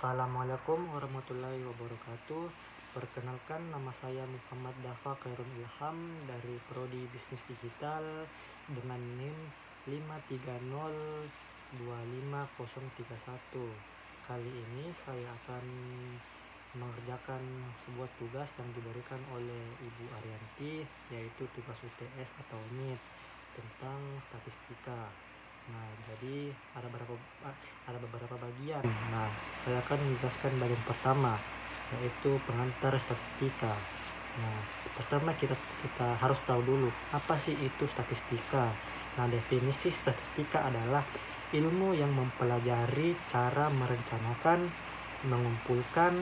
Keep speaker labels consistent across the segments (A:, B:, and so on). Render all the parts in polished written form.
A: Assalamualaikum warahmatullahi wabarakatuh. Perkenalkan, nama saya Muhammad Dafa Khairul Ilham dari Prodi Bisnis Digital dengan NIM 5302501. Kali ini saya akan mengerjakan sebuah tugas yang diberikan oleh Ibu Arianti, yaitu tugas UTS atau NIT tentang statistika. Nah, jadi ada beberapa bagian. Nah, saya akan menjelaskan bagian pertama, yaitu pengantar statistika. Nah, pertama kita harus tahu dulu apa sih itu statistika. Nah, definisi statistika adalah ilmu yang mempelajari cara merencanakan, mengumpulkan,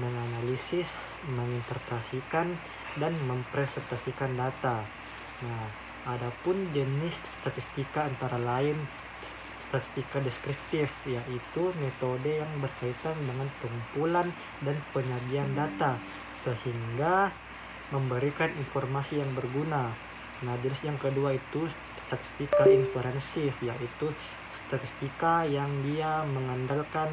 A: menganalisis, menginterpretasikan, dan mempresentasikan data. Nah, adapun jenis statistika antara lain statistika deskriptif, yaitu metode yang berkaitan dengan pengumpulan dan penyajian data sehingga memberikan informasi yang berguna. Nah, jenis yang kedua itu statistika inferensif, yaitu statistika yang dia mengandalkan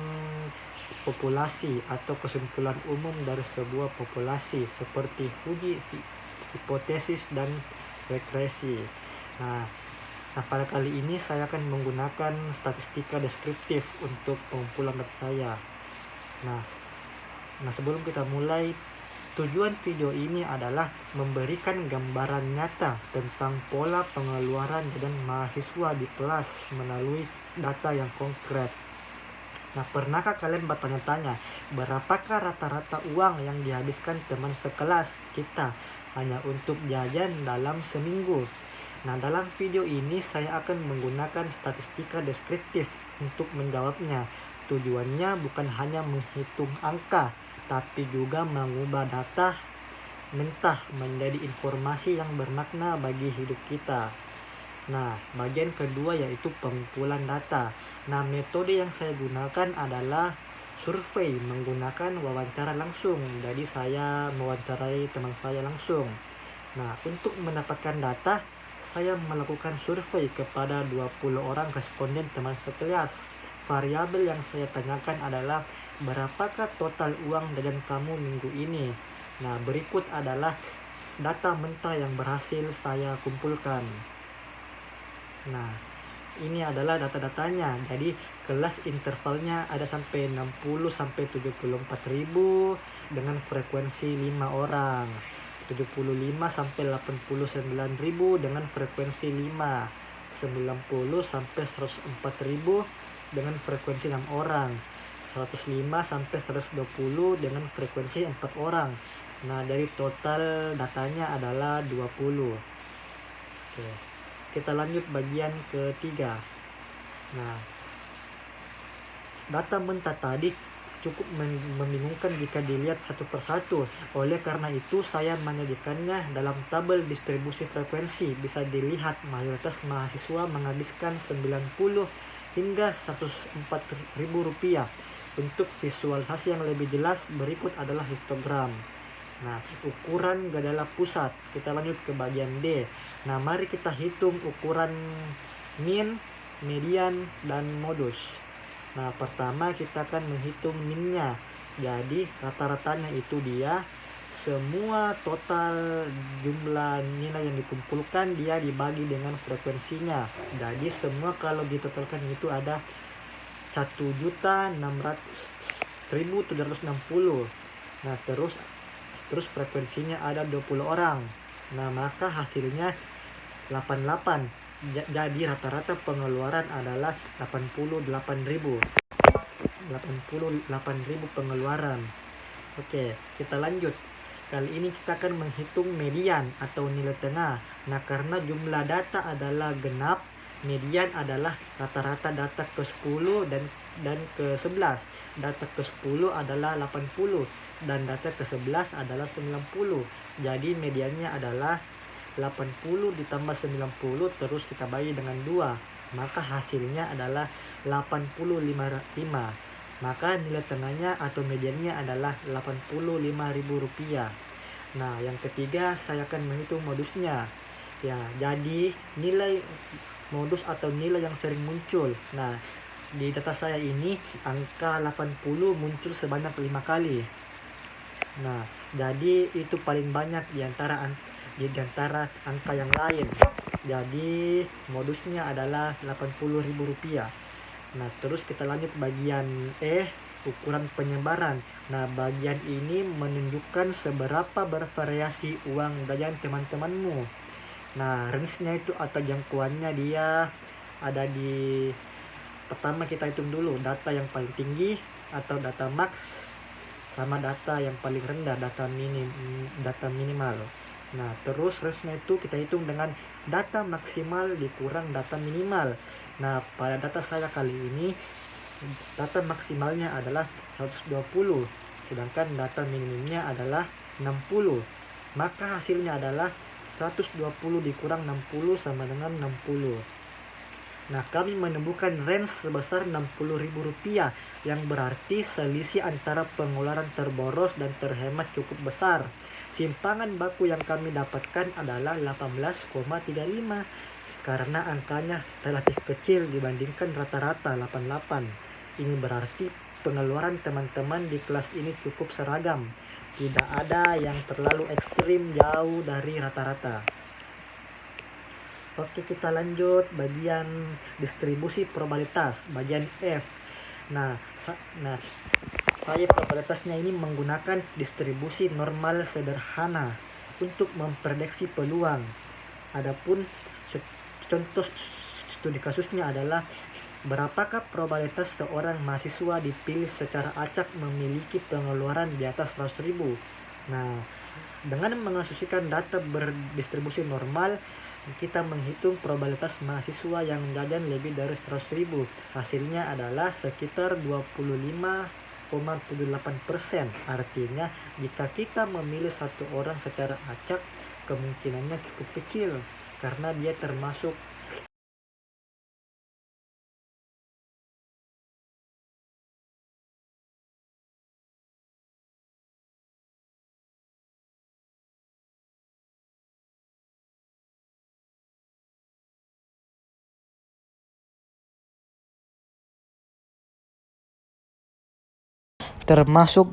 A: populasi atau kesimpulan umum dari sebuah populasi seperti uji hipotesis dan regresi. Nah, pada kali ini saya akan menggunakan statistika deskriptif untuk pengumpulan data saya. Nah, sebelum kita mulai, tujuan video ini adalah memberikan gambaran nyata tentang pola pengeluaran dan mahasiswa di kelas melalui data yang konkret. Nah, pernahkah kalian bertanya-tanya, berapakah rata-rata uang yang dihabiskan teman sekelas kita hanya untuk jajan dalam seminggu? Nah, dalam video ini saya akan menggunakan statistika deskriptif untuk menjawabnya. Tujuannya bukan hanya menghitung angka, tapi juga mengubah data mentah menjadi informasi yang bermakna bagi hidup kita. Nah, bagian kedua yaitu pengumpulan data. Nah, metode yang saya gunakan adalah survei menggunakan wawancara langsung. Jadi saya mewawancarai teman saya langsung. Nah, untuk mendapatkan data, saya melakukan survei kepada 20 orang responden teman sekelas. Variabel yang saya tanyakan adalah berapakah total uang jajan kamu minggu ini. Nah, berikut adalah data mentah yang berhasil saya kumpulkan. Nah, ini adalah data-datanya. Jadi kelas intervalnya ada sampai 60 sampai 74 ribu dengan frekuensi 5 orang. 75 sampai 89 ribu dengan frekuensi 5. 90 sampai 104 ribu dengan frekuensi 6 orang. 105 sampai 120 dengan frekuensi 4 orang. Nah, dari total datanya adalah 20. Oke. Kita lanjut bagian ketiga. Nah, data mentah tadi cukup membingungkan jika dilihat satu persatu. Oleh karena itu, saya menyajikannya dalam tabel distribusi frekuensi. Bisa dilihat mayoritas mahasiswa menghabiskan 90 hingga 104 ribu rupiah. Untuk visualisasi yang lebih jelas, berikut adalah histogram. Nah, ukuran gejala pusat. Kita lanjut ke bagian D. Nah, mari kita hitung ukuran min, median, dan modus. Nah, pertama kita akan menghitung minnya. Jadi, rata-ratanya itu dia semua total jumlah nilai yang dikumpulkan dia dibagi dengan frekuensinya. Jadi, semua kalau ditotalkan itu ada 1.600.760. Nah, terus frekuensinya ada 20 orang. Nah, maka hasilnya 88. Jadi rata-rata pengeluaran adalah 88.000. 88.000 pengeluaran. Oke, kita lanjut. Kali ini kita akan menghitung median atau nilai tengah. Nah, karena jumlah data adalah genap, median adalah rata-rata data ke-10 dan ke-11. Data ke-10 adalah 80 dan data ke-11 adalah 90. Jadi mediannya adalah 80 ditambah 90 terus kita bagi dengan 2. Maka hasilnya adalah 85. Maka nilai tengahnya atau mediannya adalah 85.000 rupiah. Nah, yang ketiga saya akan menghitung modusnya. Ya, jadi nilai modus atau nilai yang sering muncul. Nah, di data saya ini angka 80 muncul sebanyak 5 kali. Nah, jadi itu paling banyak di antara angka yang lain. Jadi modusnya adalah Rp80.000. Nah, terus kita lanjut bagian ukuran penyebaran. Nah, bagian ini menunjukkan seberapa bervariasi uang jajan teman-temanmu. Nah, range-nya itu atau jangkauannya dia ada di, pertama kita hitung dulu data yang paling tinggi atau data max sama data yang paling rendah, data minimal. Nah, terus range-nya itu kita hitung dengan data maksimal dikurang data minimal. Nah, pada data saya kali ini data maksimalnya adalah 120, sedangkan data minimumnya adalah 60. Maka hasilnya adalah 120 dikurang 60 sama dengan 60. Nah, kami menemukan range sebesar Rp60.000, yang berarti selisih antara pengeluaran terboros dan terhemat cukup besar. Simpangan baku yang kami dapatkan adalah 18,35, karena angkanya relatif kecil dibandingkan rata-rata 88. Ini berarti pengeluaran teman-teman di kelas ini cukup seragam. Tidak ada yang terlalu ekstrim jauh dari rata-rata. Oke, kita lanjut bagian distribusi probabilitas, bagian F. Nah, saya probabilitasnya ini menggunakan distribusi normal sederhana untuk memprediksi peluang. Adapun contoh studi kasusnya adalah berapakah probabilitas seorang mahasiswa dipilih secara acak memiliki pengeluaran di atas 100.000. Nah, dengan mengasumsikan data berdistribusi normal, kita menghitung probabilitas mahasiswa yang jajan lebih dari 100.000. Hasilnya adalah sekitar 25,78%. Artinya, jika kita memilih satu orang secara acak, kemungkinannya cukup kecil karena dia termasuk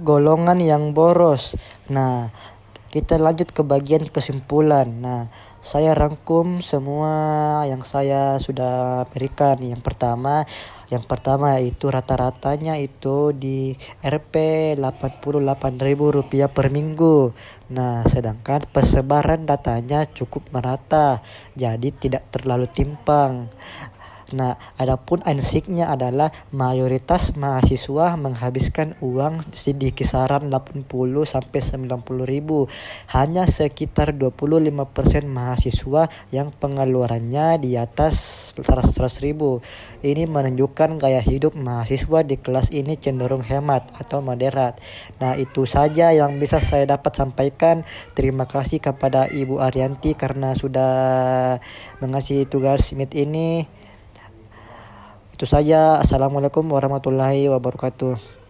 A: golongan yang boros. Nah, kita lanjut ke bagian kesimpulan. Nah, saya rangkum semua yang saya sudah berikan. Yang pertama itu rata-ratanya itu di Rp 88.000 per minggu. Nah, sedangkan persebaran datanya cukup merata, jadi tidak terlalu timpang. Nah, adapun ansiknya adalah mayoritas mahasiswa menghabiskan uang di kisaran 80 sampai 90.000. Hanya sekitar 25% mahasiswa yang pengeluarannya di atas 100.000. Ini menunjukkan gaya hidup mahasiswa di kelas ini cenderung hemat atau moderat. Nah, itu saja yang bisa saya dapat sampaikan. Terima kasih kepada Ibu Arianti karena sudah mengasih tugas SMIT ini. Itu saja. Assalamualaikum warahmatullahi wabarakatuh.